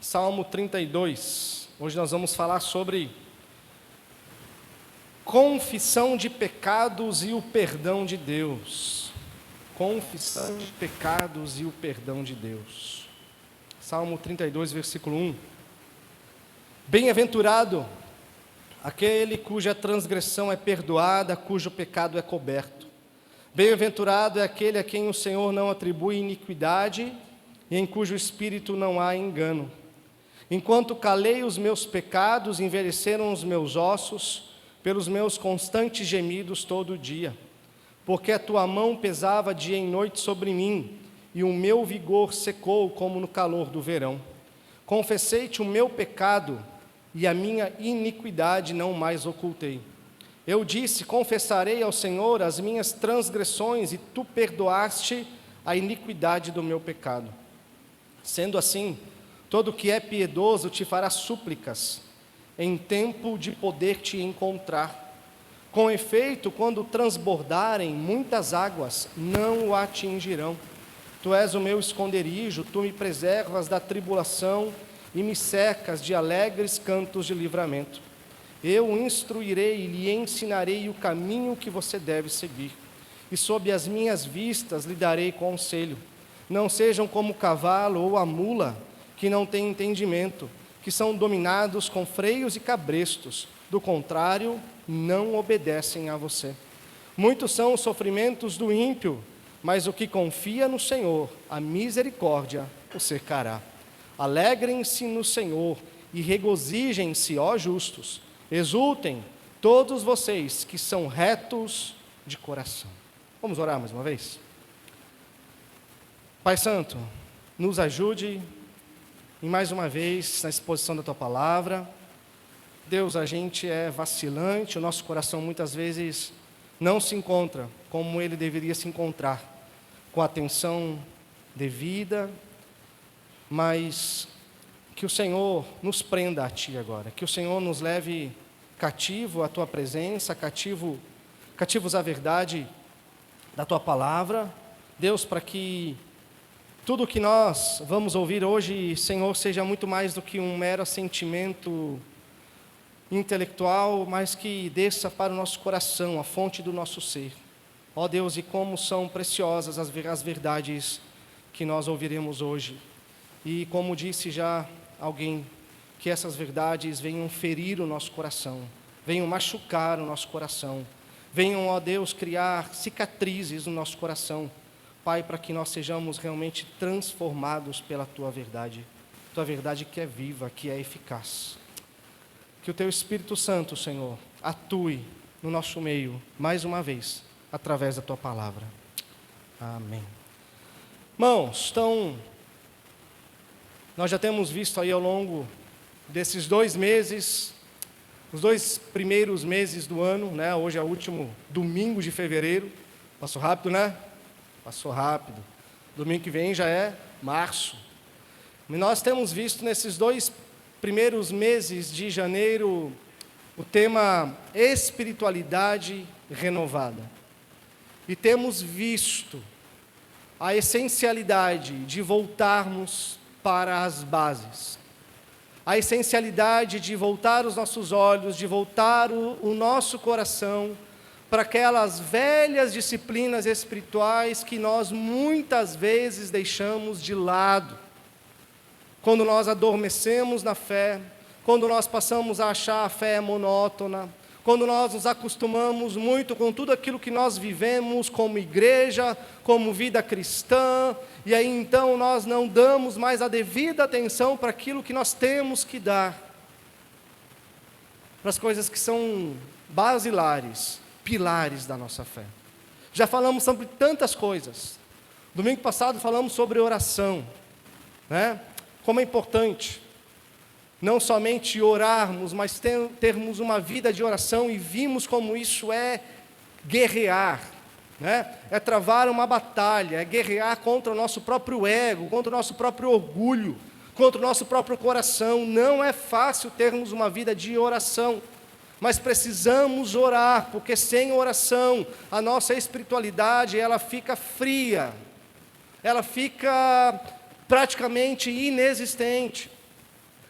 Salmo 32. Hoje nós vamos falar sobre confissão de pecados e o perdão de Deus. Confissão de pecados e o perdão de Deus. Salmo 32, versículo 1. Bem-aventurado aquele cuja transgressão é perdoada, cujo pecado é coberto. Bem-aventurado é aquele a quem o Senhor não atribui iniquidade e em cujo espírito não há engano. Enquanto calei os meus pecados, envelheceram os meus ossos, pelos meus constantes gemidos todo o dia. Porque a tua mão pesava dia e noite sobre mim, e o meu vigor secou como no calor do verão. Confessei-te o meu pecado, e a minha iniquidade não mais ocultei. Eu disse, confessarei ao Senhor as minhas transgressões, e tu perdoaste a iniquidade do meu pecado. Sendo assim, todo que é piedoso te fará súplicas, em tempo de poder te encontrar. Com efeito, quando transbordarem muitas águas, não o atingirão. Tu és o meu esconderijo, tu me preservas da tribulação e me cercas de alegres cantos de livramento. Eu o instruirei e lhe ensinarei o caminho que você deve seguir. E sob as minhas vistas lhe darei conselho. Não sejam como o cavalo ou a mula, que não têm entendimento, que são dominados com freios e cabrestos, do contrário, não obedecem a você. Muitos são os sofrimentos do ímpio, mas o que confia no Senhor, a misericórdia o cercará. Alegrem-se no Senhor e regozijem-se, ó justos, exultem todos vocês que são retos de coração. Vamos orar mais uma vez? Pai Santo, nos ajude e mais uma vez, na exposição da Tua Palavra. Deus, a gente é vacilante, o nosso coração muitas vezes não se encontra como ele deveria se encontrar, com a atenção devida, mas que o Senhor nos prenda a Ti agora, que o Senhor nos leve cativo à Tua presença, cativos à verdade da Tua Palavra. Deus, para que tudo o que nós vamos ouvir hoje, Senhor, seja muito mais do que um mero sentimento intelectual, mas que desça para o nosso coração, a fonte do nosso ser. Ó Deus, e como são preciosas as verdades que nós ouviremos hoje. E como disse já alguém, que essas verdades venham ferir o nosso coração, venham machucar o nosso coração, venham, ó Deus, criar cicatrizes no nosso coração, Pai, para que nós sejamos realmente transformados pela Tua verdade que é viva, que é eficaz. Que o Teu Espírito Santo, Senhor, atue no nosso meio, mais uma vez, através da Tua Palavra. Amém. Irmãos, então, nós já temos visto aí ao longo desses 2 meses, os 2 primeiros meses do ano, né? Hoje é o último domingo de fevereiro, passou rápido, né? Passou rápido. Domingo que vem já é março. E nós temos visto nesses 2 primeiros meses de janeiro o tema espiritualidade renovada. E temos visto a essencialidade de voltarmos para as bases. A essencialidade de voltar os nossos olhos, de voltar o nosso coração para aquelas velhas disciplinas espirituais que nós muitas vezes deixamos de lado. Quando nós adormecemos na fé, quando nós passamos a achar a fé monótona, quando nós nos acostumamos muito com tudo aquilo que nós vivemos como igreja, como vida cristã, e aí então nós não damos mais a devida atenção para aquilo que nós temos que dar, para as coisas que são basilares, pilares da nossa fé. Já falamos sobre tantas coisas. Domingo passado falamos sobre oração, né? Como é importante não somente orarmos, mas termos uma vida de oração, e vimos como isso é guerrear, né? É travar uma batalha, é guerrear contra o nosso próprio ego, contra o nosso próprio orgulho, contra o nosso próprio coração. Não é fácil termos uma vida de oração. mas precisamos orar, porque sem oração a nossa espiritualidade ela fica fria, ela fica praticamente inexistente.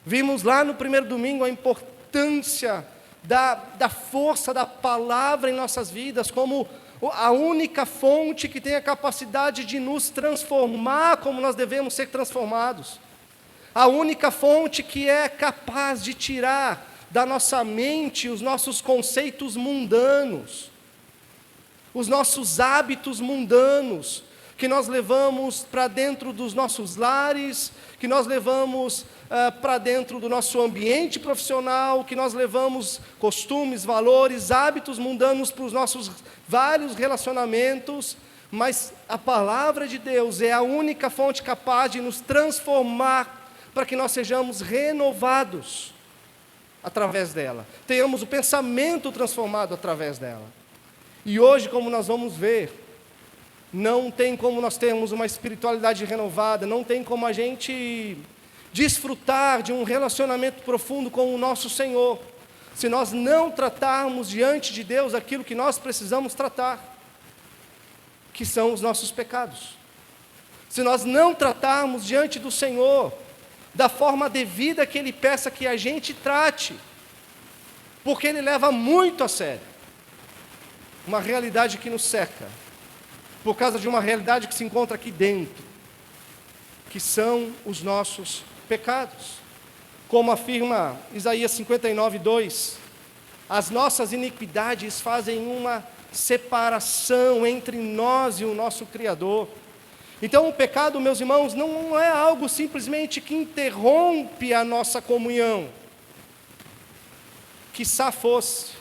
Vimos lá no primeiro domingo a importância da força da palavra em nossas vidas, como a única fonte que tem a capacidade de nos transformar como nós devemos ser transformados. A única fonte que é capaz de tirar da nossa mente os nossos conceitos mundanos, os nossos hábitos mundanos, que nós levamos para dentro dos nossos lares, que nós levamos para dentro do nosso ambiente profissional, que nós levamos costumes, valores, hábitos mundanos para os nossos vários relacionamentos, mas a palavra de Deus é a única fonte capaz de nos transformar para que nós sejamos renovados através dela, tenhamos o pensamento transformado através dela. E hoje, como nós vamos ver, não tem como nós termos uma espiritualidade renovada, não tem como a gente desfrutar de um relacionamento profundo com o nosso Senhor, se nós não tratarmos diante de Deus aquilo que nós precisamos tratar, que são os nossos pecados. Se nós não tratarmos diante do Senhor da forma devida que Ele peça que a gente trate, porque Ele leva muito a sério uma realidade que nos cerca, por causa de uma realidade que se encontra aqui dentro, que são os nossos pecados. Como afirma Isaías 59:2, as nossas iniquidades fazem uma separação entre nós e o nosso Criador. Então o pecado, meus irmãos, não é algo simplesmente que interrompe a nossa comunhão, quiçá fosse,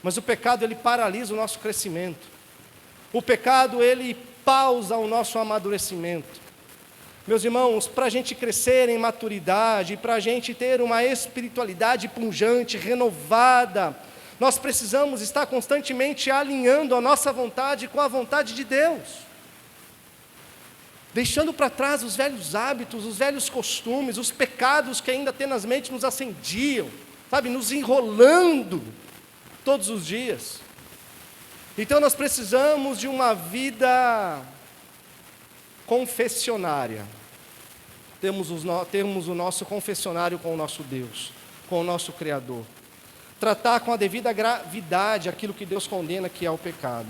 mas o pecado ele paralisa o nosso crescimento, o pecado ele pausa o nosso amadurecimento. Meus irmãos, para a gente crescer em maturidade, para a gente ter uma espiritualidade pujante, renovada, nós precisamos estar constantemente alinhando a nossa vontade com a vontade de Deus, deixando para trás os velhos hábitos, os velhos costumes, os pecados que ainda tenazmente nos ascendiam, sabe, nos enrolando todos os dias. Então nós precisamos de uma vida confessionária, termos o nosso confessionário com o nosso Deus, com o nosso Criador, tratar com a devida gravidade aquilo que Deus condena, que é o pecado.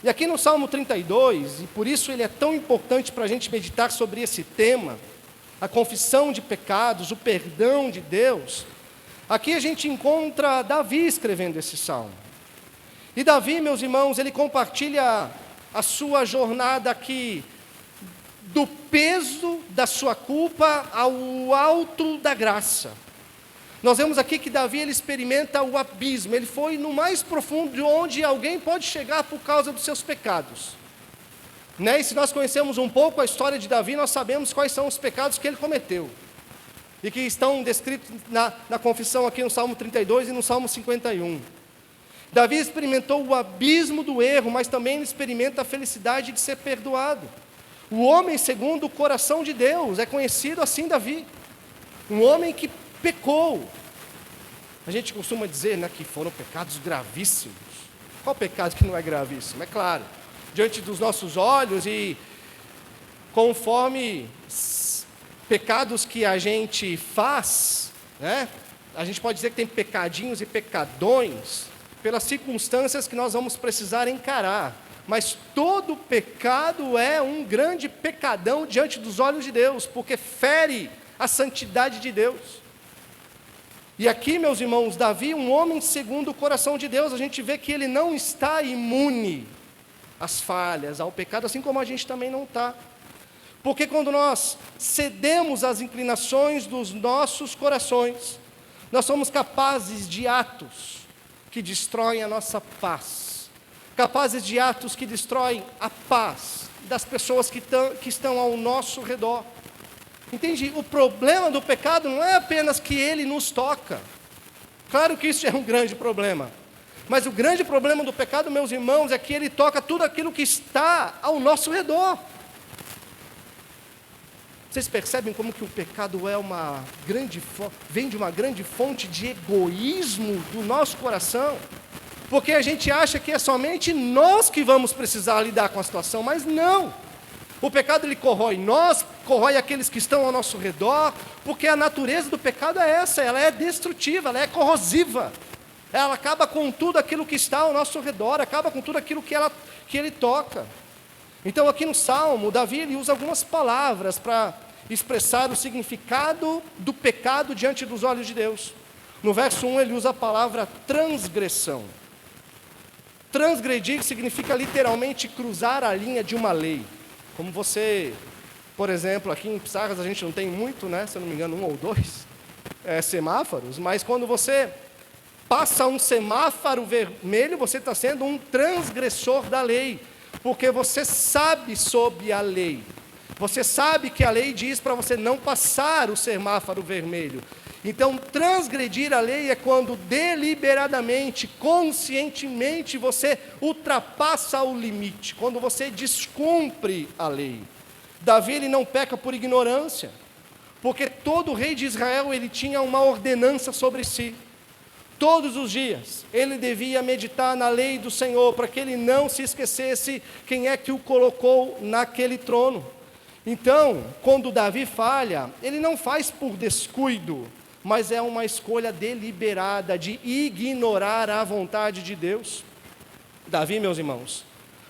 E aqui no Salmo 32, e por isso ele é tão importante para a gente meditar sobre esse tema, a confissão de pecados, o perdão de Deus, aqui a gente encontra Davi escrevendo esse salmo. E Davi, meus irmãos, ele compartilha a sua jornada aqui, do peso da sua culpa ao alto da graça. Nós vemos aqui que Davi ele experimenta o abismo, ele foi no mais profundo de onde alguém pode chegar por causa dos seus pecados. E se nós conhecemos um pouco a história de Davi, nós sabemos quais são os pecados que ele cometeu, e que estão descritos na confissão aqui no Salmo 32 e no Salmo 51. Davi experimentou o abismo do erro, mas também experimenta a felicidade de ser perdoado. O homem segundo o coração de Deus, é conhecido assim Davi, um homem que pecou. A gente costuma dizer que foram pecados gravíssimos. Qual pecado que não é gravíssimo? É claro, diante dos nossos olhos e conforme pecados que a gente faz, a gente pode dizer que tem pecadinhos e pecadões, pelas circunstâncias que nós vamos precisar encarar. Mas todo pecado é um grande pecadão diante dos olhos de Deus, porque fere a santidade de Deus. E aqui, meus irmãos, Davi, um homem segundo o coração de Deus, a gente vê que ele não está imune às falhas, ao pecado, assim como a gente também não está. Porque quando nós cedemos às inclinações dos nossos corações, nós somos capazes de atos que destroem a nossa paz, capazes de atos que destroem a paz das pessoas que estão ao nosso redor. Entende? O problema do pecado não é apenas que ele nos toca. Claro que isso é um grande problema. Mas o grande problema do pecado, meus irmãos, é que ele toca tudo aquilo que está ao nosso redor. Vocês percebem como que o pecado é vem de uma grande fonte de egoísmo do nosso coração? Porque a gente acha que é somente nós que vamos precisar lidar com a situação, mas não. O pecado ele corrói nós, corrói aqueles que estão ao nosso redor, porque a natureza do pecado é essa, ela é destrutiva, ela é corrosiva. Ela acaba com tudo aquilo que está ao nosso redor, acaba com tudo aquilo que ele toca. Então aqui no Salmo, Davi ele usa algumas palavras para expressar o significado do pecado diante dos olhos de Deus. No verso 1 ele usa a palavra transgressão. Transgredir significa literalmente cruzar a linha de uma lei. Como você, por exemplo, aqui em Pissarras a gente não tem muito, né? Se eu não me engano, 1 ou 2 semáforos, mas quando você passa um semáforo vermelho, você está sendo um transgressor da lei, porque você sabe sobre a lei. Você sabe que a lei diz para você não passar o semáforo vermelho. Então, transgredir a lei é quando deliberadamente, conscientemente, você ultrapassa o limite, quando você descumpre a lei. Davi ele não peca por ignorância, porque todo rei de Israel ele tinha uma ordenança sobre si. Todos os dias ele devia meditar na lei do Senhor, para que ele não se esquecesse quem é que o colocou naquele trono. Então, quando Davi falha, ele não faz por descuido, mas é uma escolha deliberada de ignorar a vontade de Deus. Davi, meus irmãos,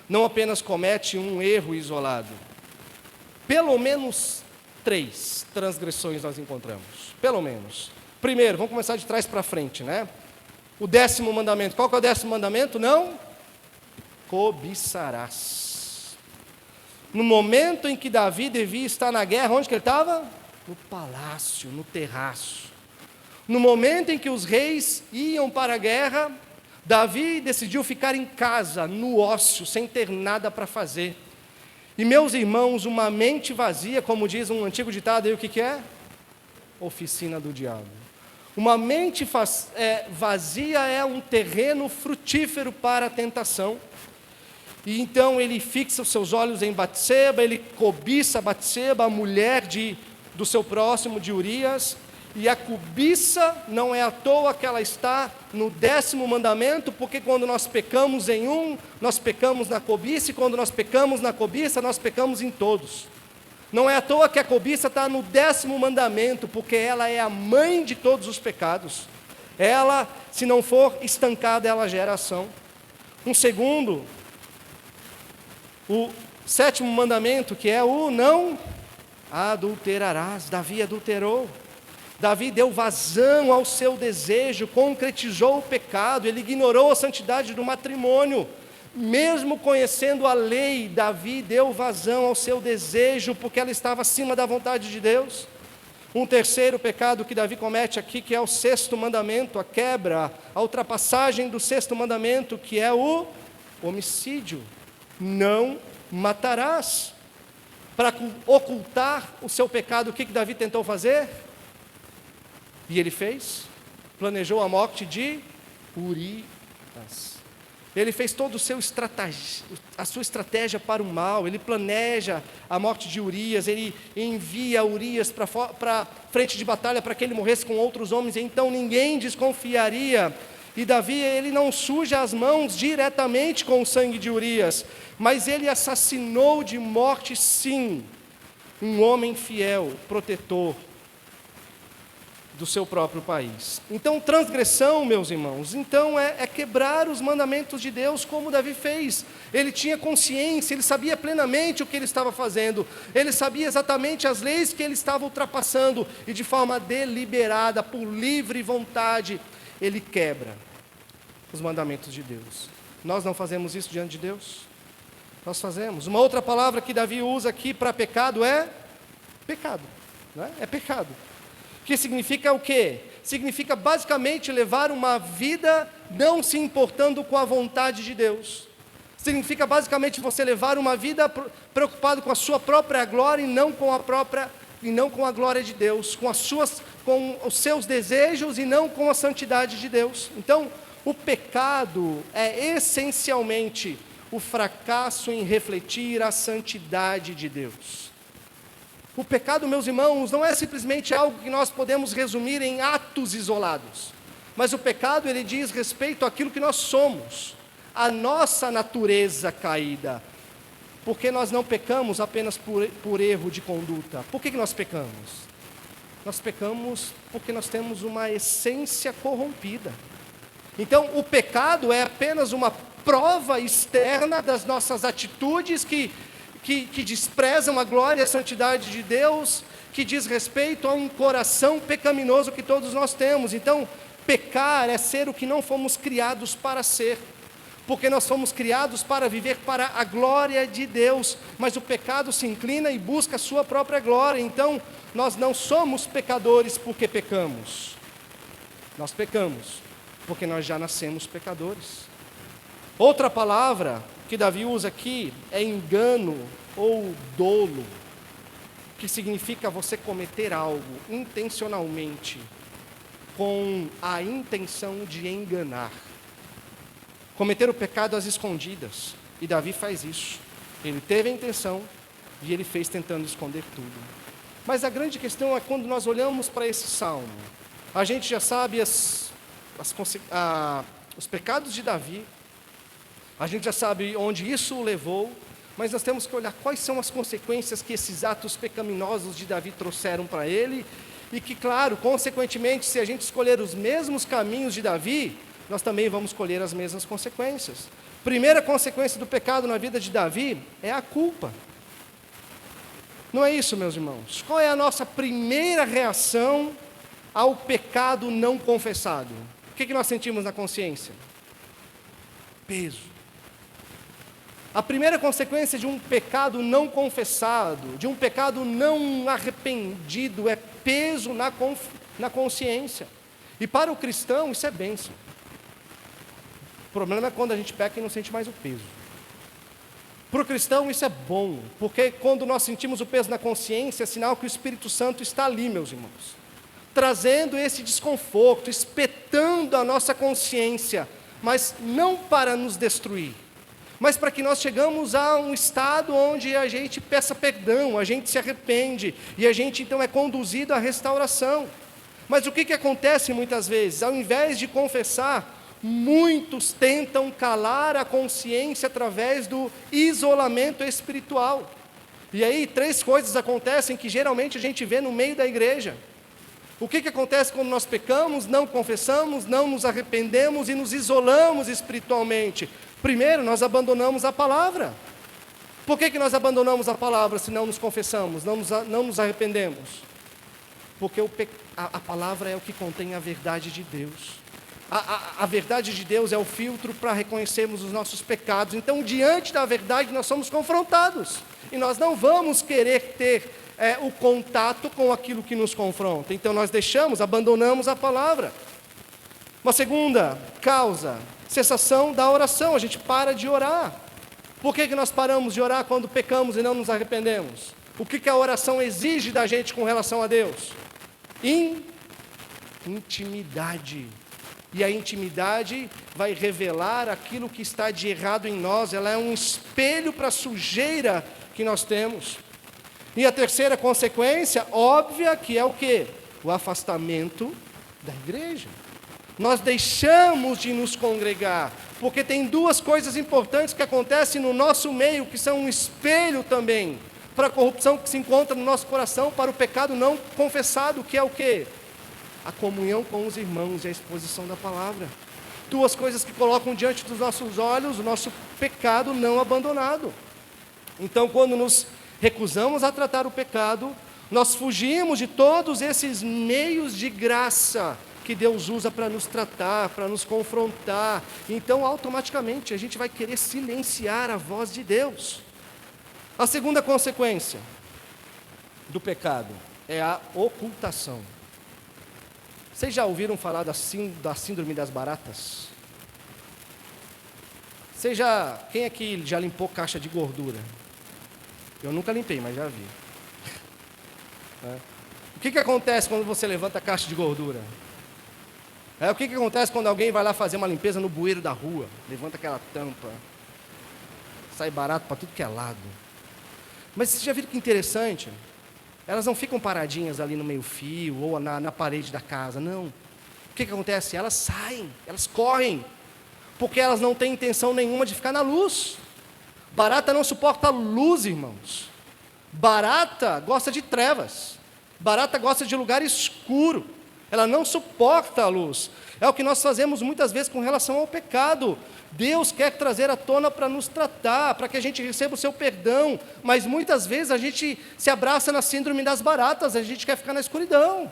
não apenas comete um erro isolado, pelo menos 3 transgressões nós encontramos, pelo menos. Primeiro, vamos começar de trás para frente, né? O 10º mandamento, qual que é o 10º mandamento? Não cobiçarás. No momento em que Davi devia estar na guerra, onde que ele estava? No palácio, no terraço. No momento em que os reis iam para a guerra, Davi decidiu ficar em casa, no ócio, sem ter nada para fazer. E meus irmãos, uma mente vazia, como diz um antigo ditado aí, o que é? Oficina do diabo. Uma mente vazia é um terreno frutífero para a tentação. E então ele fixa os seus olhos em Batseba, ele cobiça Batseba, a mulher do seu próximo, de Urias. E a cobiça não é à toa que ela está no 10º mandamento, porque quando nós pecamos em um, nós pecamos na cobiça, e quando nós pecamos na cobiça, nós pecamos em todos. Não é à toa que a cobiça está no 10º mandamento, porque ela é a mãe de todos os pecados. Ela, se não for estancada, ela gera ação. Um segundo, o 7º mandamento, que é o não adulterarás. Davi adulterou. Davi deu vazão ao seu desejo, concretizou o pecado, ele ignorou a santidade do matrimônio. Mesmo conhecendo a lei, Davi deu vazão ao seu desejo, porque ela estava acima da vontade de Deus. Um terceiro pecado que Davi comete aqui, que é o 6º mandamento, a quebra, a ultrapassagem do 6º mandamento, que é o homicídio. Não matarás. Para ocultar o seu pecado, o que Davi tentou fazer? E ele fez, planejou a morte de Urias. Ele fez todo a sua estratégia para o mal, ele planeja a morte de Urias, ele envia Urias para a frente de batalha para que ele morresse com outros homens, então ninguém desconfiaria. E Davi, ele não suja as mãos diretamente com o sangue de Urias, mas ele assassinou de morte, sim, um homem fiel, protetor do seu próprio país. Então, transgressão, meus irmãos, então é quebrar os mandamentos de Deus, como Davi fez. Ele tinha consciência, ele sabia plenamente o que ele estava fazendo, ele sabia exatamente as leis que ele estava ultrapassando, e de forma deliberada, por livre vontade, ele quebra os mandamentos de Deus. Nós não fazemos isso diante de Deus? Nós fazemos. Uma outra palavra que Davi usa aqui para pecado é pecado, não é? É pecado. Que significa o quê? Significa basicamente levar uma vida não se importando com a vontade de Deus. Significa basicamente você levar uma vida preocupado com a sua própria glória e não com a glória de Deus, com os seus desejos e não com a santidade de Deus. Então, o pecado é essencialmente o fracasso em refletir a santidade de Deus. O pecado, meus irmãos, não é simplesmente algo que nós podemos resumir em atos isolados. Mas o pecado, ele diz respeito àquilo que nós somos, a nossa natureza caída. Porque nós não pecamos apenas por erro de conduta. Por que nós pecamos? Nós pecamos porque nós temos uma essência corrompida. Então, o pecado é apenas uma prova externa das nossas atitudes que desprezam a glória e a santidade de Deus, que diz respeito a um coração pecaminoso que todos nós temos. Então, pecar é ser o que não fomos criados para ser, porque nós fomos criados para viver para a glória de Deus, mas o pecado se inclina e busca a sua própria glória. Então, nós não somos pecadores porque pecamos, nós pecamos porque nós já nascemos pecadores. Outra palavra que Davi usa aqui é engano ou dolo, que significa você cometer algo intencionalmente, com a intenção de enganar. Cometer o pecado às escondidas, e Davi faz isso. Ele teve a intenção e ele fez tentando esconder tudo. Mas a grande questão é quando nós olhamos para esse salmo, a gente já sabe os pecados de Davi, a gente já sabe onde isso o levou, mas nós temos que olhar quais são as consequências que esses atos pecaminosos de Davi trouxeram para ele, e que, claro, consequentemente, se a gente escolher os mesmos caminhos de Davi, nós também vamos colher as mesmas consequências. Primeira consequência do pecado na vida de Davi é a culpa. Não é isso, meus irmãos? Qual é a nossa primeira reação ao pecado não confessado? O que nós sentimos na consciência? Peso. A primeira consequência de um pecado não confessado, de um pecado não arrependido, é peso na consciência. E para o cristão isso é bênção. O problema é quando a gente peca e não sente mais o peso. Para o cristão isso é bom, porque quando nós sentimos o peso na consciência, é sinal que o Espírito Santo está ali, meus irmãos, trazendo esse desconforto, espetando a nossa consciência, mas não para nos destruir, mas para que nós chegamos a um estado onde a gente peça perdão, a gente se arrepende, e a gente então é conduzido à restauração. Mas o que acontece muitas vezes? Ao invés de confessar, muitos tentam calar a consciência através do isolamento espiritual. E aí 3 coisas acontecem que geralmente a gente vê no meio da igreja. O que acontece quando nós pecamos, não confessamos, não nos arrependemos e nos isolamos espiritualmente? Primeiro, nós abandonamos a palavra. Por que nós abandonamos a palavra se não nos confessamos, não nos arrependemos? Porque a palavra é o que contém a verdade de Deus. A verdade de Deus é o filtro para reconhecermos os nossos pecados. Então, diante da verdade, nós somos confrontados. E nós não vamos querer ter o contato com aquilo que nos confronta. Então, nós abandonamos a palavra. Uma segunda causa, cessação da oração. A gente para de orar. Por que nós paramos de orar quando pecamos e não nos arrependemos? O que a oração exige da gente com relação a Deus? Intimidade. E a intimidade vai revelar aquilo que está de errado em nós. Ela é um espelho para a sujeira que nós temos. E a terceira consequência, óbvia, que é o quê? O afastamento da igreja. Nós deixamos de nos congregar, porque tem 2 coisas importantes que acontecem no nosso meio, que são um espelho também, para a corrupção que se encontra no nosso coração, para o pecado não confessado, que é o quê? A comunhão com os irmãos e a exposição da palavra. 2 coisas que colocam diante dos nossos olhos o nosso pecado não abandonado. Então, quando nos recusamos a tratar o pecado, nós fugimos de todos esses meios de graça que Deus usa para nos tratar, para nos confrontar. Então, automaticamente, a gente vai querer silenciar a voz de Deus. A segunda consequência do pecado é a ocultação. Vocês já ouviram falar da síndrome das baratas? Quem aqui já limpou caixa de gordura? Eu nunca limpei, mas já vi. O que acontece quando você levanta a caixa de gordura? O que acontece quando alguém vai lá fazer uma limpeza no bueiro da rua? Levanta aquela tampa, sai barato para tudo que é lado. Mas vocês já viram que interessante? Elas não ficam paradinhas ali no meio-fio ou na parede da casa, não. O que acontece? Elas saem, elas correm, porque elas não têm intenção nenhuma de ficar na luz. Barata não suporta luz, irmãos. Barata gosta de trevas. Barata gosta de lugar escuro. Ela não suporta a luz. É o que nós fazemos muitas vezes com relação ao pecado. Deus quer trazer à tona para nos tratar, para que a gente receba o seu perdão, mas muitas vezes a gente se abraça na síndrome das baratas, a gente quer ficar na escuridão,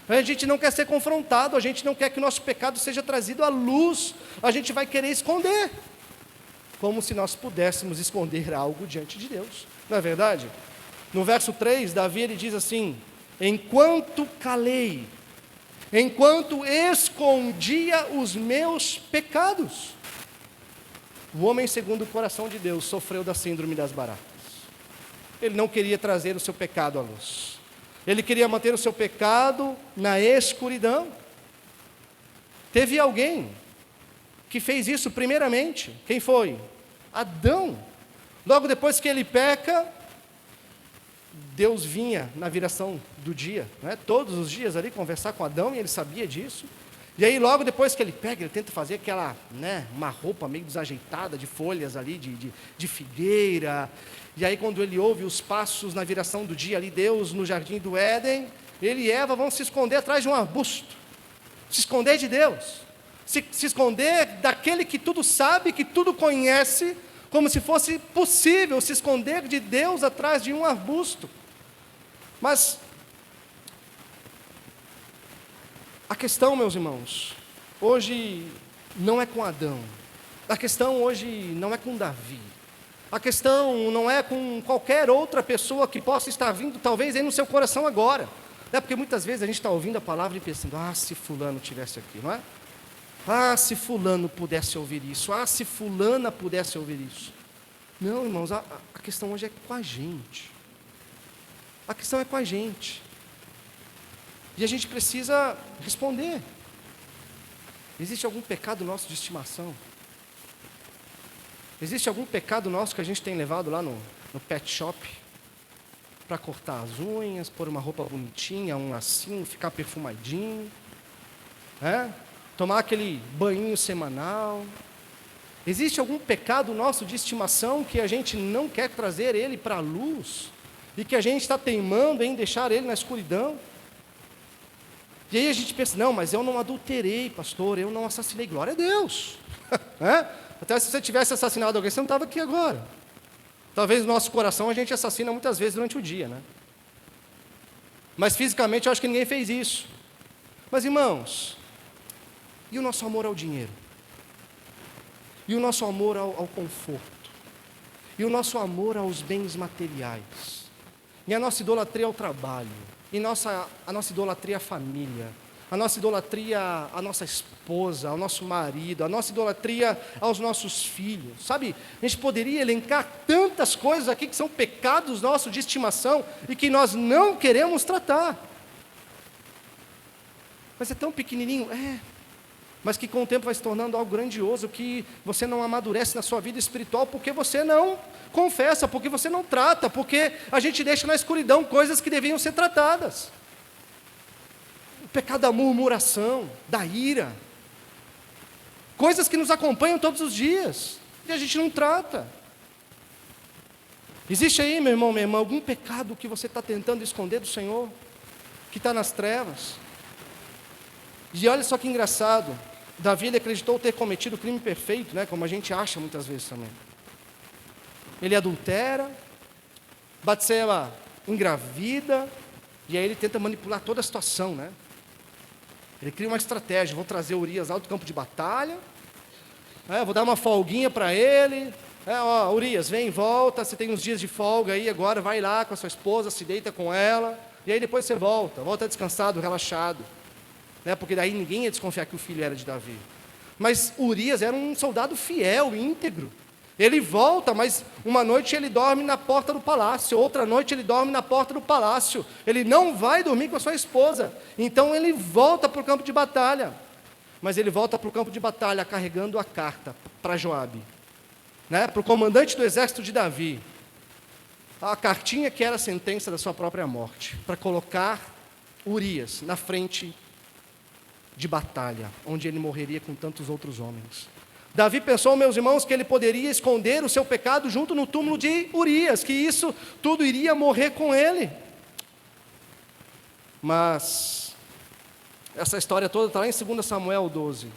a gente não quer ser confrontado, a gente não quer que o nosso pecado seja trazido à luz, a gente vai querer esconder, como se nós pudéssemos esconder algo diante de Deus, não é verdade? No verso 3, Davi ele diz assim: enquanto calei, enquanto escondia os meus pecados. O homem segundo o coração de Deus sofreu da síndrome das baratas. Ele não queria trazer o seu pecado à luz. Ele queria manter o seu pecado na escuridão. Teve alguém que fez isso primeiramente. Quem foi? Adão. Logo depois que ele peca, Deus vinha na viração do dia, né? Todos os dias ali conversar com Adão, e ele sabia disso. E aí logo depois que ele pega, ele tenta fazer aquela, uma roupa meio desajeitada de folhas ali, de figueira. E aí quando ele ouve os passos na viração do dia ali, Deus no jardim do Éden, ele e Eva vão se esconder atrás de um arbusto, se esconder de Deus, se esconder daquele que tudo sabe, que tudo conhece, como se fosse possível se esconder de Deus atrás de um arbusto. Mas a questão, meus irmãos, hoje não é com Adão, a questão hoje não é com Davi, a questão não é com qualquer outra pessoa que possa estar vindo, talvez, aí no seu coração agora, porque muitas vezes a gente está ouvindo a palavra e pensando: se fulano estivesse aqui, não é? Se fulano pudesse ouvir isso, se fulana pudesse ouvir isso. Não, irmãos, a questão hoje é com a gente, a questão é com a gente. E a gente precisa responder. Existe algum pecado nosso de estimação? Existe algum pecado nosso que a gente tem levado lá no pet shop? Para cortar as unhas, pôr uma roupa bonitinha, um lacinho, ficar perfumadinho, tomar aquele banhinho semanal. Existe algum pecado nosso de estimação que a gente não quer trazer ele para a luz? E que a gente está teimando em deixar ele na escuridão? E aí a gente pensa: não, mas eu não adulterei, pastor, eu não assassinei, glória a Deus. Até se você tivesse assassinado alguém, você não estava aqui agora. Talvez no nosso coração a gente assassina muitas vezes durante o dia, Mas fisicamente eu acho que ninguém fez isso. Mas irmãos, e o nosso amor ao dinheiro? E o nosso amor ao conforto? E o nosso amor aos bens materiais? E a nossa idolatria ao trabalho? E a nossa idolatria à família, a nossa idolatria à nossa esposa, ao nosso marido, a nossa idolatria aos nossos filhos, sabe? A gente poderia elencar tantas coisas aqui que são pecados nossos de estimação e que nós não queremos tratar. Mas é tão pequenininho, mas que com o tempo vai se tornando algo grandioso, que você não amadurece na sua vida espiritual porque você não confessa, porque você não trata, porque a gente deixa na escuridão coisas que deviam ser tratadas. O pecado da murmuração, da ira, coisas que nos acompanham todos os dias, e a gente não trata. Existe aí, meu irmão, minha irmã, algum pecado que você está tentando esconder do Senhor, que está nas trevas? E olha só que engraçado, Davi ele acreditou ter cometido o crime perfeito, como a gente acha muitas vezes também. Ele adultera, Batseba engravida, e aí ele tenta manipular toda a situação, Ele cria uma estratégia: vou trazer Urias lá do campo de batalha, vou dar uma folguinha para ele, Urias, vem, volta, você tem uns dias de folga aí agora, vai lá com a sua esposa, se deita com ela, e aí depois você volta descansado, relaxado, porque daí ninguém ia desconfiar que o filho era de Davi. Mas Urias era um soldado fiel, íntegro. Ele volta, mas uma noite ele dorme na porta do palácio, outra noite ele dorme na porta do palácio. Ele não vai dormir com a sua esposa. Então ele volta para o campo de batalha. Mas ele volta para o campo de batalha carregando a carta para Joabe, para o comandante do exército de Davi. a cartinha que era a sentença da sua própria morte, para colocar Urias na frente de batalha, onde ele morreria com tantos outros homens. Davi pensou, meus irmãos, que ele poderia esconder o seu pecado junto no túmulo de Urias, que isso tudo iria morrer com ele. Mas essa história toda está lá em 2 Samuel 12.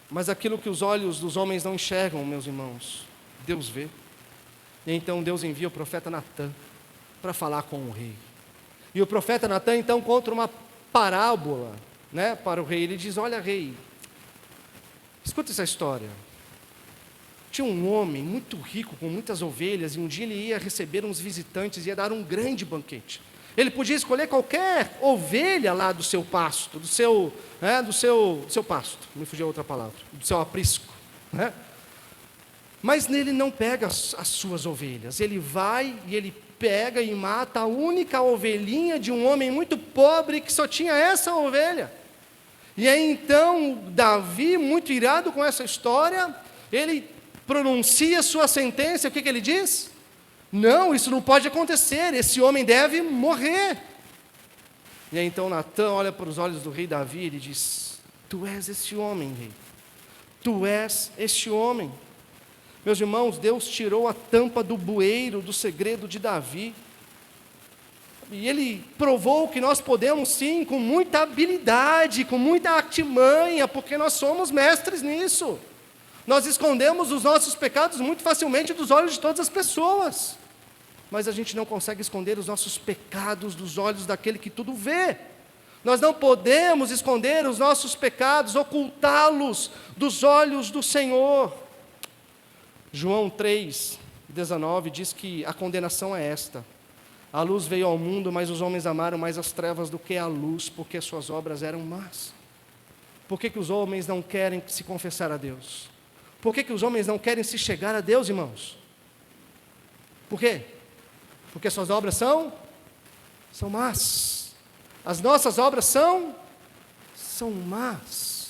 Mas aquilo que os olhos dos homens não enxergam, meus irmãos, Deus vê. E então Deus envia o profeta Natã para falar com o rei. E o profeta Natã então conta uma parábola, para o rei. Ele diz, olha rei, escuta essa história. Tinha um homem muito rico, com muitas ovelhas, e um dia ele ia receber uns visitantes, ia dar um grande banquete. Ele podia escolher qualquer ovelha lá do seu pasto, do seu pasto, me fugiu outra palavra, do seu aprisco, Mas ele não pega as suas ovelhas, ele vai e ele pega e mata a única ovelhinha de um homem muito pobre que só tinha essa ovelha. E aí então, Davi, muito irado com essa história, ele pronuncia sua sentença, o que ele diz? Não, isso não pode acontecer, esse homem deve morrer. E aí então Natã olha para os olhos do rei Davi e ele diz, tu és esse homem, rei, tu és este homem. Meus irmãos, Deus tirou a tampa do bueiro do segredo de Davi, e Ele provou que nós podemos sim, com muita habilidade, com muita artimanha, porque nós somos mestres nisso. Nós escondemos os nossos pecados muito facilmente dos olhos de todas as pessoas, mas a gente não consegue esconder os nossos pecados dos olhos daquele que tudo vê. Nós não podemos esconder os nossos pecados, ocultá-los dos olhos do Senhor. João 3,19 diz que a condenação é esta: a luz veio ao mundo, mas os homens amaram mais as trevas do que a luz, porque suas obras eram más. Por que os homens não querem se confessar a Deus? Por que os homens não querem se chegar a Deus, irmãos? Por quê? Porque suas obras são más. As nossas obras são más.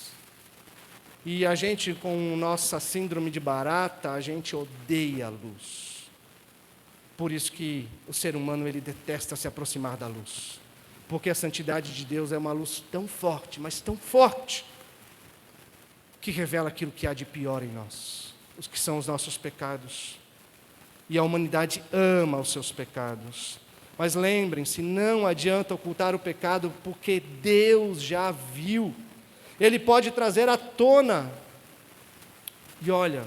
E a gente, com nossa síndrome de barata, a gente odeia a luz. Por isso que o ser humano, ele detesta se aproximar da luz. Porque a santidade de Deus é uma luz tão forte, mas tão forte, que revela aquilo que há de pior em nós, os que são os nossos pecados. E a humanidade ama os seus pecados. Mas lembrem-se, não adianta ocultar o pecado, porque Deus já viu. Ele pode trazer à tona. E olha,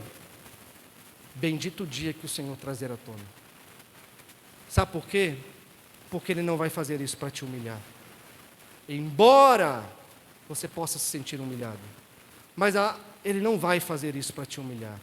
bendito o dia que o Senhor trazer à tona. Sabe por quê? Porque Ele não vai fazer isso para te humilhar. Embora você possa se sentir humilhado, mas Ele não vai fazer isso para te humilhar.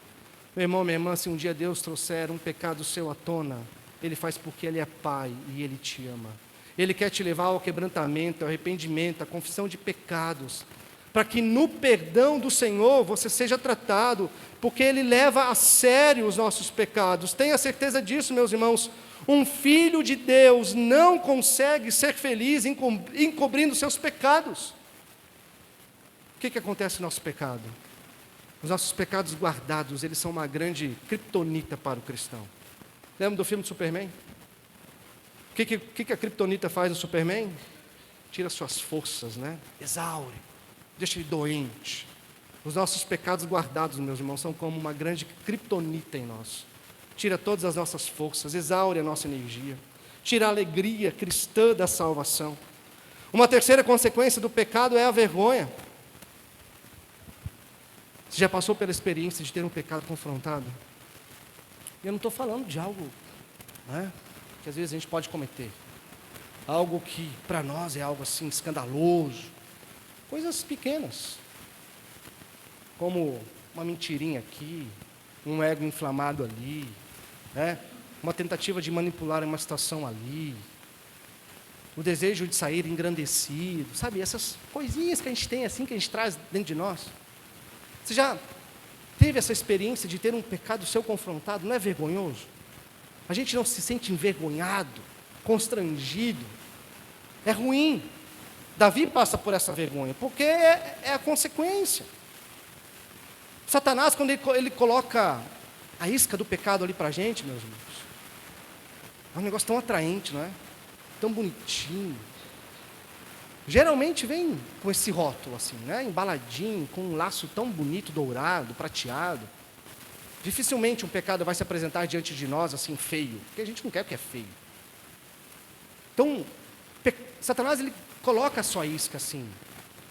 Meu irmão, minha irmã, se um dia Deus trouxer um pecado seu à tona, Ele faz porque Ele é Pai e Ele te ama. Ele quer te levar ao quebrantamento, ao arrependimento, à confissão de pecados, para que no perdão do Senhor você seja tratado, porque Ele leva a sério os nossos pecados. Tenha certeza disso, meus irmãos. Um filho de Deus não consegue ser feliz encobrindo seus pecados. O que acontece no nosso pecado? Os nossos pecados guardados, eles são uma grande criptonita para o cristão. Lembra do filme do Superman? O que a criptonita faz no Superman? Tira suas forças, Exaure, deixa ele doente. Os nossos pecados guardados, meus irmãos, são como uma grande criptonita em nós. Tira todas as nossas forças, exaure a nossa energia, tira a alegria cristã da salvação. Uma terceira consequência do pecado é a vergonha. Você já passou pela experiência de ter um pecado confrontado? Eu não estou falando de algo que às vezes a gente pode cometer. Algo que para nós é algo assim escandaloso. Coisas pequenas. Como uma mentirinha aqui, um ego inflamado ali, uma tentativa de manipular uma situação ali, o desejo de sair engrandecido, sabe? Essas coisinhas que a gente tem assim, que a gente traz dentro de nós. Você já teve essa experiência de ter um pecado seu confrontado? Não é vergonhoso? A gente não se sente envergonhado, constrangido. É ruim. Davi passa por essa vergonha, porque é a consequência. Satanás, quando ele coloca a isca do pecado ali para a gente, meus irmãos, É um negócio tão atraente, não é? Tão bonitinho. Geralmente vem com esse rótulo assim, né? Embaladinho, com um laço tão bonito, dourado, prateado. Dificilmente um pecado vai se apresentar diante de nós assim feio, porque a gente não quer o que é feio. Então, Satanás ele coloca a sua isca assim,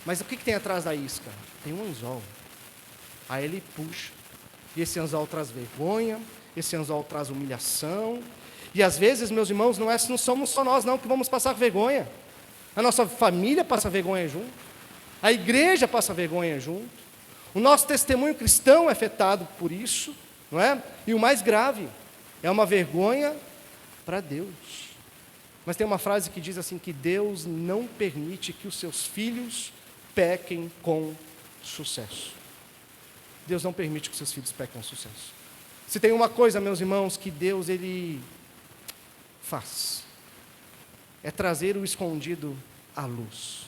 mas o que tem atrás da isca? Tem um anzol. Aí ele puxa, e esse anzol traz vergonha, esse anzol traz humilhação, e às vezes, meus irmãos, não somos só nós não que vamos passar vergonha. A nossa família passa vergonha junto, a igreja passa vergonha junto, o nosso testemunho cristão é afetado por isso, não é? E o mais grave, é uma vergonha para Deus. Mas tem uma frase que diz assim, que Deus não permite que os seus filhos pequem com sucesso. Deus não permite que os seus filhos pequem com sucesso. Se tem uma coisa, meus irmãos, que Deus ele faz, é trazer o escondido à luz.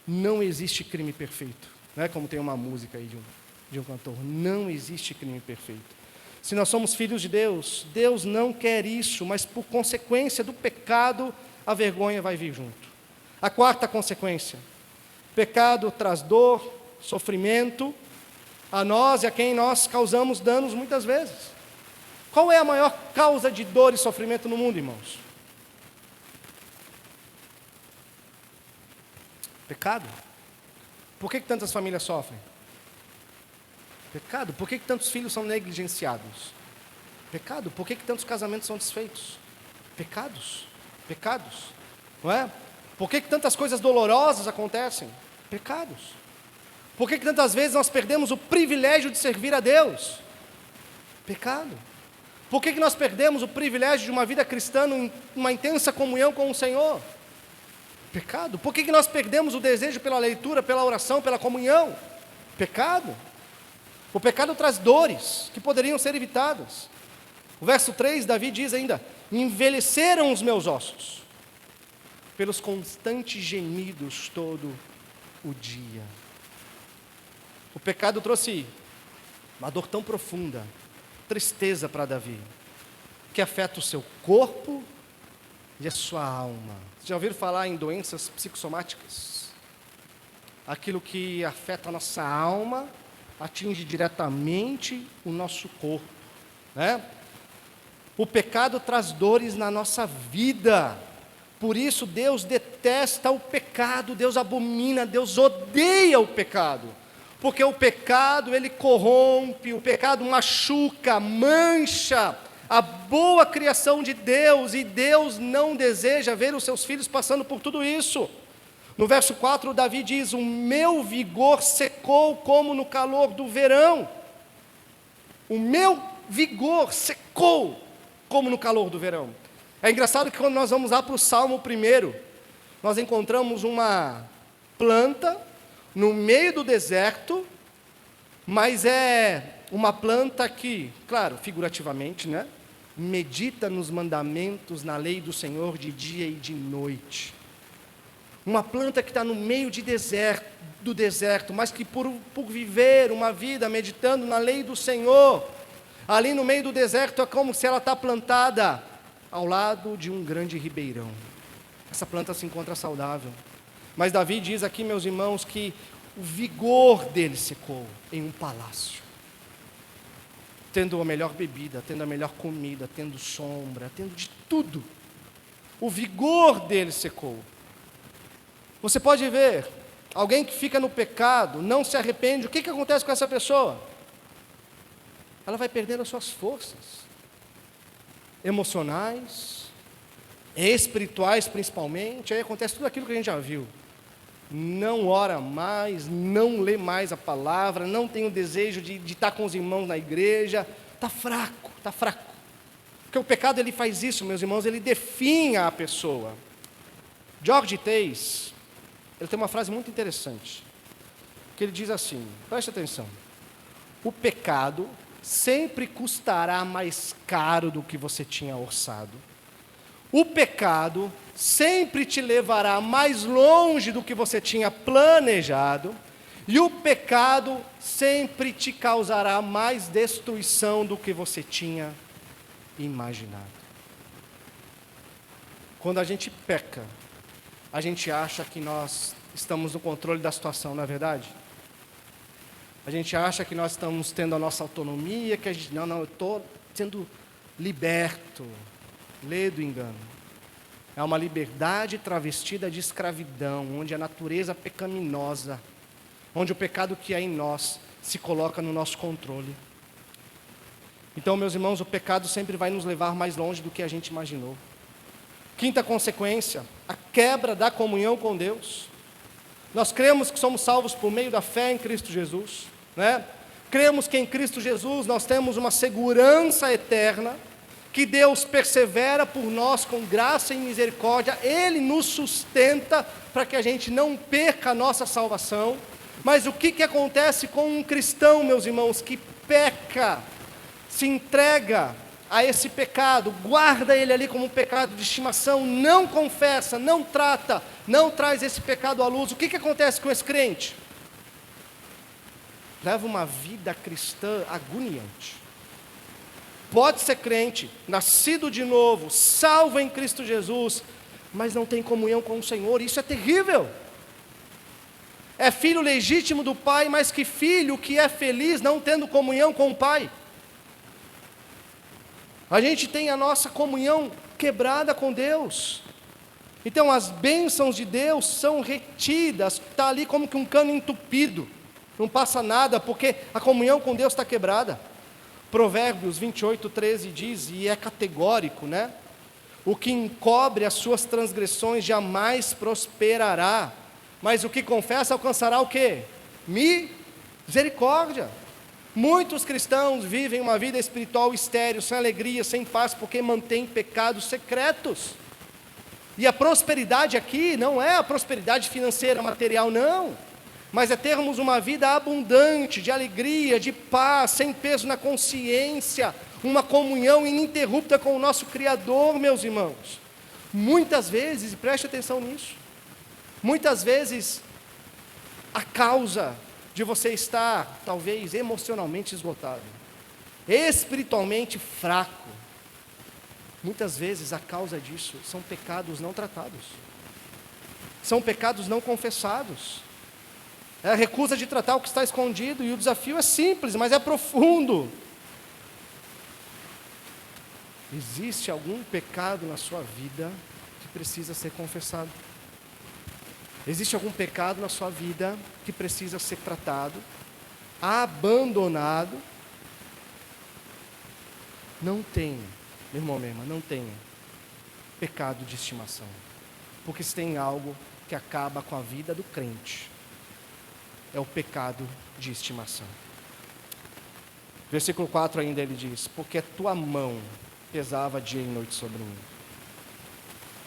Não existe crime perfeito, não é como tem uma música aí de um cantor, não existe crime perfeito. Se nós somos filhos de Deus, Deus não quer isso, mas por consequência do pecado, a vergonha vai vir junto. A quarta consequência, pecado traz dor, sofrimento, a nós e a quem nós causamos danos muitas vezes. Qual é a maior causa de dor e sofrimento no mundo, irmãos? Pecado. Por que tantas famílias sofrem? Pecado. Por que tantos filhos são negligenciados? Pecado. Por que tantos casamentos são desfeitos? Pecados. Não é? Por que tantas coisas dolorosas acontecem? Pecados. Por que tantas vezes nós perdemos o privilégio de servir a Deus? Pecado. Por que nós perdemos o privilégio de uma vida cristã, numa intensa comunhão com o Senhor? Pecado. Por que nós perdemos o desejo pela leitura, pela oração, pela comunhão? Pecado. O pecado traz dores que poderiam ser evitadas. O verso 3, Davi diz ainda, envelheceram os meus ossos, pelos constantes gemidos todo o dia. O pecado trouxe uma dor tão profunda, tristeza para Davi, que afeta o seu corpo e a sua alma. Vocês já ouviram falar em doenças psicossomáticas? Aquilo que afeta a nossa alma, atinge diretamente o nosso corpo, né? O pecado traz dores na nossa vida, por isso Deus detesta o pecado, Deus abomina, Deus odeia o pecado, porque o pecado ele corrompe, o pecado machuca, mancha a boa criação de Deus, e Deus não deseja ver os seus filhos passando por tudo isso. No verso 4, Davi diz, o meu vigor secou como no calor do verão. O meu vigor secou como no calor do verão. É engraçado que quando nós vamos lá para o Salmo 1, nós encontramos uma planta no meio do deserto, mas é uma planta que, claro, figurativamente, né, medita nos mandamentos, na lei do Senhor de dia e de noite. Uma planta que está no meio do deserto, mas que por viver uma vida meditando na lei do Senhor, ali no meio do deserto é como se ela está plantada ao lado de um grande ribeirão. Essa planta se encontra saudável. Mas Davi diz aqui, meus irmãos, que o vigor dele secou em um palácio, tendo a melhor bebida, tendo a melhor comida, tendo sombra, tendo de tudo. O vigor dele secou. Você pode ver, alguém que fica no pecado, não se arrepende, o que acontece com essa pessoa? Ela vai perdendo as suas forças, emocionais, espirituais principalmente, aí acontece tudo aquilo que a gente já viu. Não ora mais, não lê mais a palavra, não tem o desejo de estar com os irmãos na igreja, está fraco. Porque o pecado ele faz isso, meus irmãos, ele definha a pessoa. George Tace, ele tem uma frase muito interessante, que ele diz assim, preste atenção, o pecado sempre custará mais caro do que você tinha orçado. O pecado sempre te levará mais longe do que você tinha planejado, e o pecado sempre te causará mais destruição do que você tinha imaginado. Quando a gente peca, a gente acha que nós estamos no controle da situação, não é verdade? A gente acha que nós estamos tendo a nossa autonomia, que a gente, não, eu estou sendo liberto. Lê do engano. É uma liberdade travestida de escravidão, onde a natureza pecaminosa, onde o pecado que há em nós se coloca no nosso controle. Então, meus irmãos, o pecado sempre vai nos levar mais longe do que a gente imaginou. Quinta consequência, a quebra da comunhão com Deus. Nós cremos que somos salvos por meio da fé em Cristo Jesus, né? Cremos que em Cristo Jesus nós temos uma segurança eterna, que Deus persevera por nós com graça e misericórdia, Ele nos sustenta para que a gente não perca a nossa salvação. Mas o que acontece com um cristão, meus irmãos, que peca, se entrega a esse pecado, guarda ele ali como um pecado de estimação, não confessa, não trata, não traz esse pecado à luz? O que acontece com esse crente? Leva uma vida cristã agoniante. Pode ser crente, nascido de novo, salvo em Cristo Jesus, mas não tem comunhão com o Senhor. Isso é terrível. É filho legítimo do Pai, mas que filho que é feliz não tendo comunhão com o Pai. A gente tem a nossa comunhão quebrada com Deus. Então as bênçãos de Deus são retidas, está ali como que um cano entupido. Não passa nada, porque a comunhão com Deus está quebrada. Provérbios 28:13 diz, e é categórico, né? O que encobre as suas transgressões jamais prosperará, mas o que confessa alcançará o quê? Misericórdia. Muitos cristãos vivem uma vida espiritual estéril, sem alegria, sem paz, porque mantêm pecados secretos. E a prosperidade aqui não é a prosperidade financeira, material, não. Mas é termos uma vida abundante, de alegria, de paz, sem peso na consciência, uma comunhão ininterrupta com o nosso Criador, meus irmãos. Muitas vezes, e preste atenção nisso, muitas vezes a causa de você estar, talvez, emocionalmente esgotado, espiritualmente fraco, muitas vezes a causa disso são pecados não tratados, são pecados não confessados. É a recusa de tratar o que está escondido, e o desafio é simples, mas é profundo. Existe algum pecado na sua vida que precisa ser confessado? Existe algum pecado na sua vida que precisa ser tratado, abandonado? Não tenha, meu irmão, minha irmã, não tenha pecado de estimação, porque se tem algo que acaba com a vida do crente, é o pecado de estimação. Versículo 4 ainda ele diz, porque a tua mão pesava dia e noite sobre mim.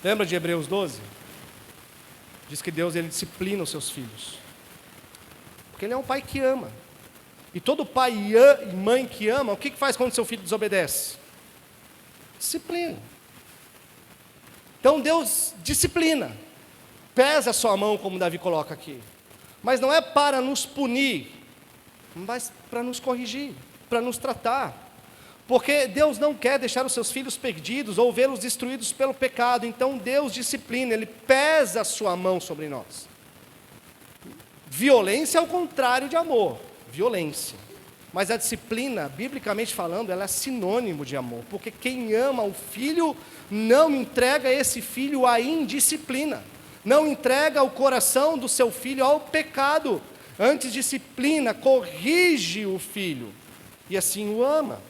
Lembra de Hebreus 12? Diz que Deus, ele disciplina os seus filhos, porque ele é um pai que ama. E todo pai e mãe que ama, o que faz quando seu filho desobedece? Disciplina. Então Deus disciplina, pesa a sua mão, como Davi coloca aqui. Mas não é para nos punir, mas para nos corrigir, para nos tratar. Porque Deus não quer deixar os seus filhos perdidos ou vê-los destruídos pelo pecado. Então Deus disciplina, Ele pesa a sua mão sobre nós. Violência é o contrário de amor, violência. Mas a disciplina, biblicamente falando, ela é sinônimo de amor. Porque quem ama o filho não entrega esse filho à indisciplina. Não entrega o coração do seu filho ao pecado. Antes disciplina, corrige o filho. E assim o ama.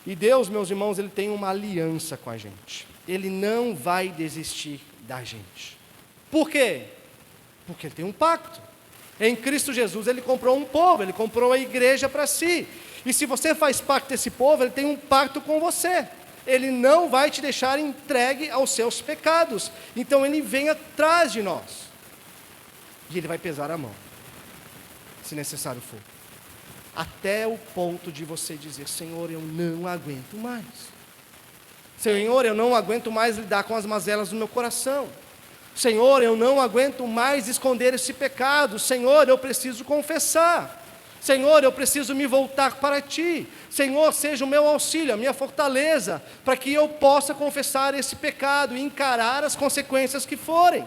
E Deus, meus irmãos, Ele tem uma aliança com a gente. Ele não vai desistir da gente. Por quê? Porque Ele tem um pacto. Em Cristo Jesus Ele comprou um povo, Ele comprou a igreja para si. E se você faz parte desse povo, Ele tem um pacto com você. Ele não vai te deixar entregue aos seus pecados. Então Ele vem atrás de nós. E Ele vai pesar a mão, se necessário for. Até o ponto de você dizer, Senhor, eu não aguento mais. Senhor, eu não aguento mais lidar com as mazelas do meu coração. Senhor, eu não aguento mais esconder esse pecado. Senhor, eu preciso confessar. Senhor, eu preciso me voltar para Ti. Senhor, seja o meu auxílio, a minha fortaleza, para que eu possa confessar esse pecado e encarar as consequências que forem.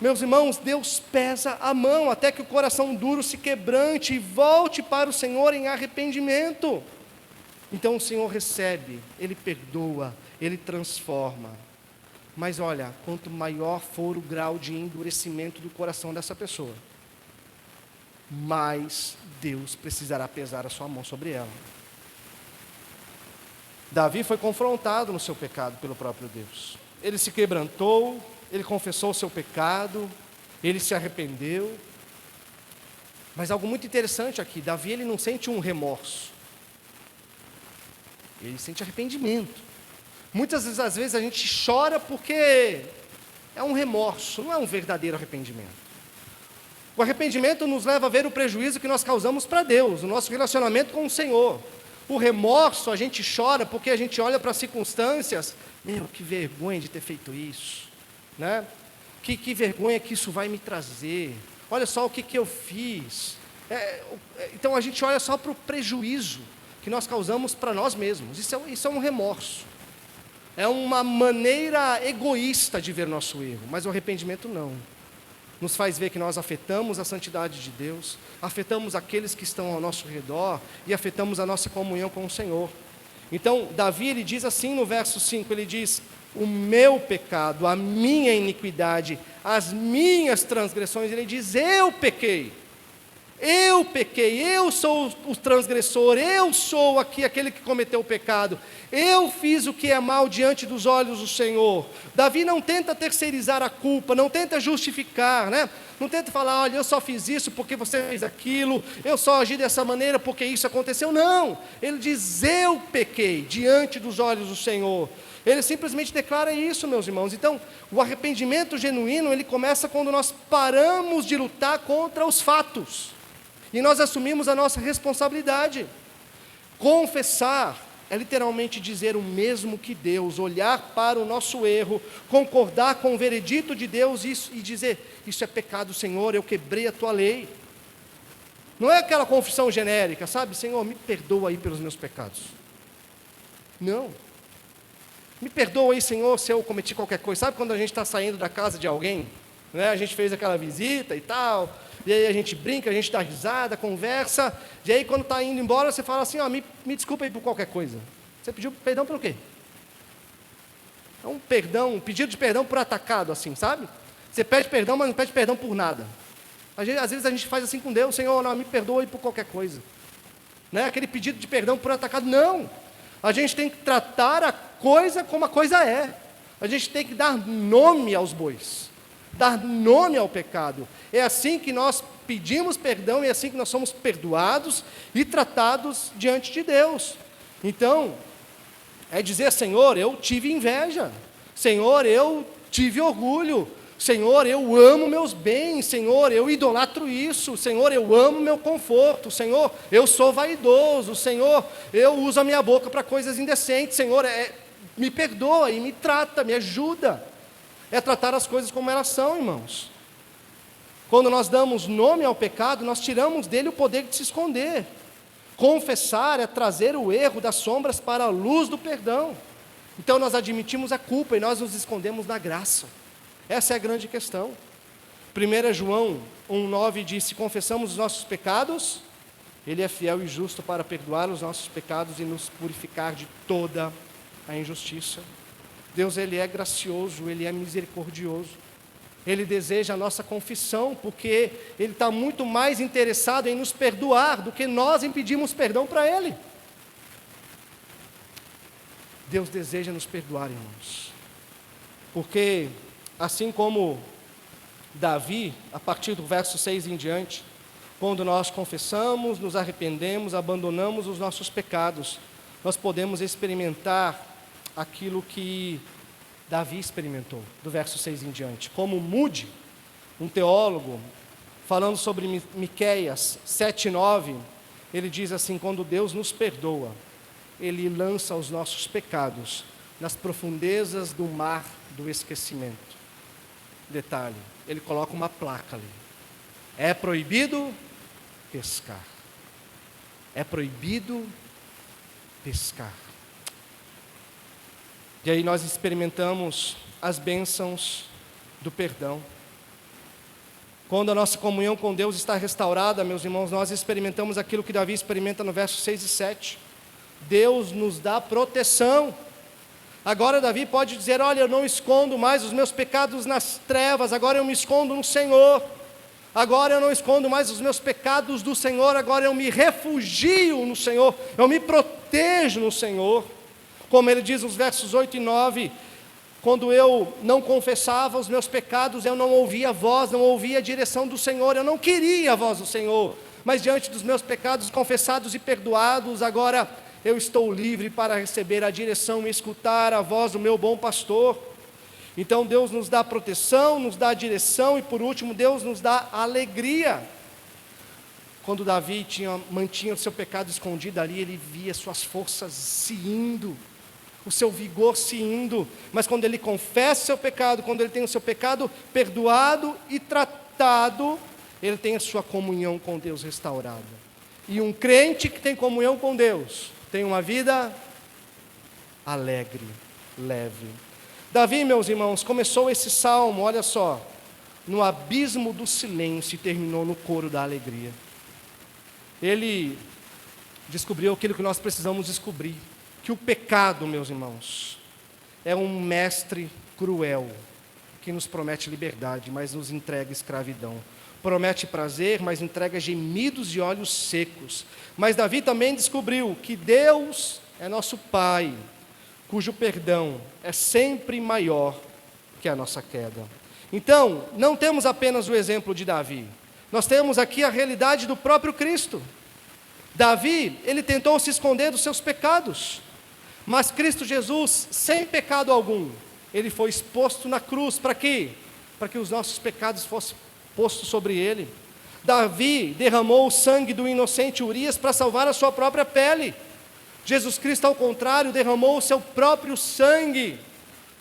Meus irmãos, Deus pesa a mão até que o coração duro se quebrante e volte para o Senhor em arrependimento. Então o Senhor recebe, Ele perdoa, Ele transforma. Mas olha, quanto maior for o grau de endurecimento do coração dessa pessoa, mais Deus precisará pesar a sua mão sobre ela. Davi foi confrontado no seu pecado pelo próprio Deus. Ele se quebrantou, ele confessou o seu pecado, ele se arrependeu. Mas algo muito interessante aqui, Davi ele não sente um remorso, ele sente arrependimento. Muitas vezes a gente chora porque é um remorso, não é um verdadeiro arrependimento. O arrependimento nos leva a ver o prejuízo que nós causamos para Deus, o nosso relacionamento com o Senhor. O remorso, a gente chora porque a gente olha para as circunstâncias, que vergonha de ter feito isso, né? Que vergonha que isso vai me trazer, olha só o que eu fiz. Então a gente olha só para o prejuízo que nós causamos para nós mesmos, isso é um remorso. É uma maneira egoísta de ver nosso erro, mas o arrependimento não. Nos faz ver que nós afetamos a santidade de Deus, afetamos aqueles que estão ao nosso redor e afetamos a nossa comunhão com o Senhor. Então, Davi, ele diz assim no verso 5, ele diz: o meu pecado, a minha iniquidade, as minhas transgressões, ele diz, eu pequei, eu sou o transgressor, eu sou aqui aquele que cometeu o pecado, eu fiz o que é mal diante dos olhos do Senhor. Davi não tenta terceirizar a culpa, não tenta justificar, né? Não tenta falar, olha, eu só fiz isso porque você fez aquilo, eu só agi dessa maneira porque isso aconteceu. Não, ele diz, eu pequei diante dos olhos do Senhor. Ele simplesmente declara isso, meus irmãos. Então, o arrependimento genuíno, ele começa quando nós paramos de lutar contra os fatos e nós assumimos a nossa responsabilidade. Confessar é literalmente dizer o mesmo que Deus, olhar para o nosso erro, concordar com o veredito de Deus e dizer, isso é pecado, Senhor, eu quebrei a tua lei. Não é aquela confissão genérica, sabe? Senhor, me perdoa aí pelos meus pecados. Não. Me perdoa aí, Senhor, se eu cometi qualquer coisa. Sabe quando a gente está saindo da casa de alguém, né? A gente fez aquela visita e tal, e aí a gente brinca, a gente dá risada, conversa, e aí quando está indo embora, você fala assim, me desculpa aí por qualquer coisa. Você pediu perdão pelo quê? É um pedido de perdão por atacado, assim, sabe? Você pede perdão, mas não pede perdão por nada. Às vezes a gente faz assim com Deus, Senhor, não, me perdoa aí por qualquer coisa. Não é aquele pedido de perdão por atacado, não. A gente tem que tratar a coisa como a coisa é. A gente tem que dar nome aos bois, dar nome ao pecado. É assim que nós pedimos perdão, é assim que nós somos perdoados e tratados diante de Deus. Então, é dizer, Senhor, eu tive inveja, Senhor, eu tive orgulho, Senhor, eu amo meus bens, Senhor, eu idolatro isso, Senhor, eu amo meu conforto, Senhor, eu sou vaidoso, Senhor, eu uso a minha boca para coisas indecentes, Senhor, me perdoa e me trata, me ajuda. É tratar as coisas como elas são, irmãos. Quando nós damos nome ao pecado, nós tiramos dele o poder de se esconder. Confessar é trazer o erro das sombras para a luz do perdão. Então nós admitimos a culpa e nós nos escondemos na graça. Essa é a grande questão. 1 João 1,9 diz, se confessamos os nossos pecados, Ele é fiel e justo para perdoar os nossos pecados e nos purificar de toda a injustiça. Deus, Ele é gracioso, Ele é misericordioso. Ele deseja a nossa confissão, porque Ele está muito mais interessado em nos perdoar do que nós em pedirmos perdão para Ele. Deus deseja nos perdoar, irmãos. Porque, assim como Davi, a partir do verso 6 em diante, quando nós confessamos, nos arrependemos, abandonamos os nossos pecados, nós podemos experimentar aquilo que Davi experimentou, do verso 6 em diante. Como Moody, um teólogo, falando sobre Miqueias 7:9, ele diz assim, quando Deus nos perdoa, Ele lança os nossos pecados nas profundezas do mar do esquecimento. Detalhe, Ele coloca uma placa ali. É proibido pescar. é proibido pescar. E aí nós experimentamos as bênçãos do perdão. Quando a nossa comunhão com Deus está restaurada, meus irmãos, nós experimentamos aquilo que Davi experimenta no verso 6 e 7. Deus nos dá proteção. Agora Davi pode dizer, olha, eu não escondo mais os meus pecados nas trevas, agora eu me escondo no Senhor. Agora eu não escondo mais os meus pecados do Senhor, agora eu me refugio no Senhor, eu me protejo no Senhor. Como ele diz nos versos 8 e 9, quando eu não confessava os meus pecados, eu não ouvia a voz, não ouvia a direção do Senhor, eu não queria a voz do Senhor, mas diante dos meus pecados confessados e perdoados, agora eu estou livre para receber a direção e escutar a voz do meu bom pastor. Então Deus nos dá proteção, nos dá direção e por último Deus nos dá alegria. Quando Davi mantinha o seu pecado escondido ali, ele via suas forças se indo, o seu vigor se indo, mas quando ele confessa o seu pecado, quando ele tem o seu pecado perdoado e tratado, ele tem a sua comunhão com Deus restaurada. E um crente que tem comunhão com Deus, tem uma vida alegre, leve. Davi, meus irmãos, começou esse salmo, olha só, no abismo do silêncio e terminou no coro da alegria. Ele descobriu aquilo que nós precisamos descobrir, que o pecado, meus irmãos, é um mestre cruel, que nos promete liberdade, mas nos entrega escravidão. Promete prazer, mas entrega gemidos e olhos secos. Mas Davi também descobriu que Deus é nosso Pai, cujo perdão é sempre maior que a nossa queda. Então, não temos apenas o exemplo de Davi, nós temos aqui a realidade do próprio Cristo. Davi, ele tentou se esconder dos seus pecados, mas Cristo Jesus, sem pecado algum, ele foi exposto na cruz, para quê? Para que os nossos pecados fossem postos sobre ele. Davi derramou o sangue do inocente Urias para salvar a sua própria pele. Jesus Cristo, ao contrário, derramou o seu próprio sangue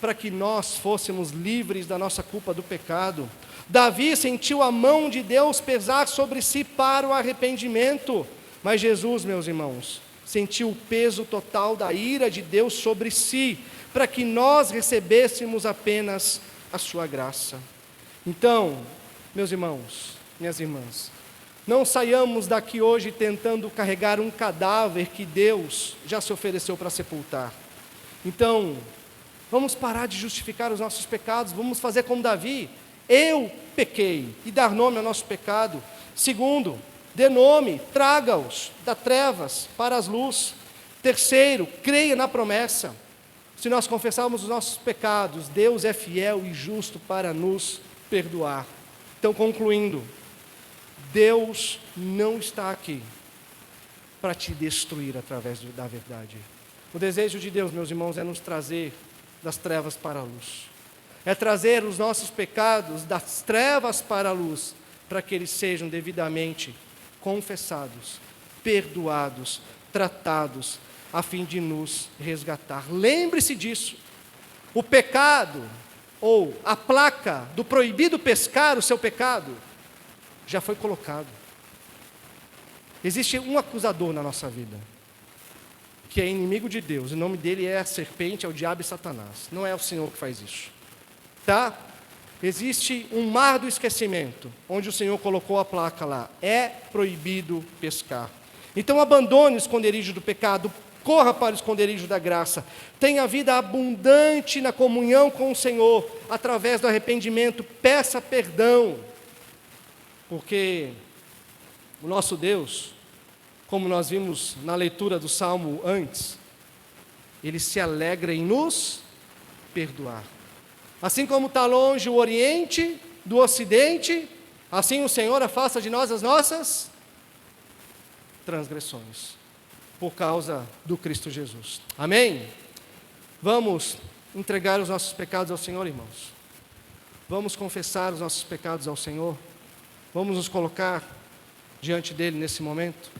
para que nós fôssemos livres da nossa culpa do pecado. Davi sentiu a mão de Deus pesar sobre si para o arrependimento, mas Jesus, meus irmãos, sentiu o peso total da ira de Deus sobre si, para que nós recebêssemos apenas a sua graça. Então, meus irmãos, minhas irmãs, não saiamos daqui hoje tentando carregar um cadáver que Deus já se ofereceu para sepultar. Então, vamos parar de justificar os nossos pecados, vamos fazer como Davi, eu pequei, e dar nome ao nosso pecado. Segundo, dê nome, traga-os das trevas para as luzes. Terceiro, creia na promessa. Se nós confessarmos os nossos pecados, Deus é fiel e justo para nos perdoar. Então, concluindo, Deus não está aqui para te destruir através da verdade. O desejo de Deus, meus irmãos, é nos trazer das trevas para a luz. É trazer os nossos pecados das trevas para a luz, para que eles sejam devidamente confessados, perdoados, tratados, a fim de nos resgatar. Lembre-se disso. O pecado, ou a placa do proibido pescar o seu pecado, já foi colocado. Existe um acusador na nossa vida, que é inimigo de Deus. O nome dele é a serpente, é o diabo e Satanás. Não é o Senhor que faz isso. Tá? Existe um mar do esquecimento, onde o Senhor colocou a placa lá. É proibido pescar. Então abandone o esconderijo do pecado, corra para o esconderijo da graça. Tenha vida abundante na comunhão com o Senhor, através do arrependimento. Peça perdão. Porque o nosso Deus, como nós vimos na leitura do Salmo antes, Ele se alegra em nos perdoar. Assim como está longe o Oriente do Ocidente, assim o Senhor afasta de nós as nossas transgressões, por causa do Cristo Jesus. Amém? Vamos entregar os nossos pecados ao Senhor, irmãos. Vamos confessar os nossos pecados ao Senhor. Vamos nos colocar diante dele nesse momento.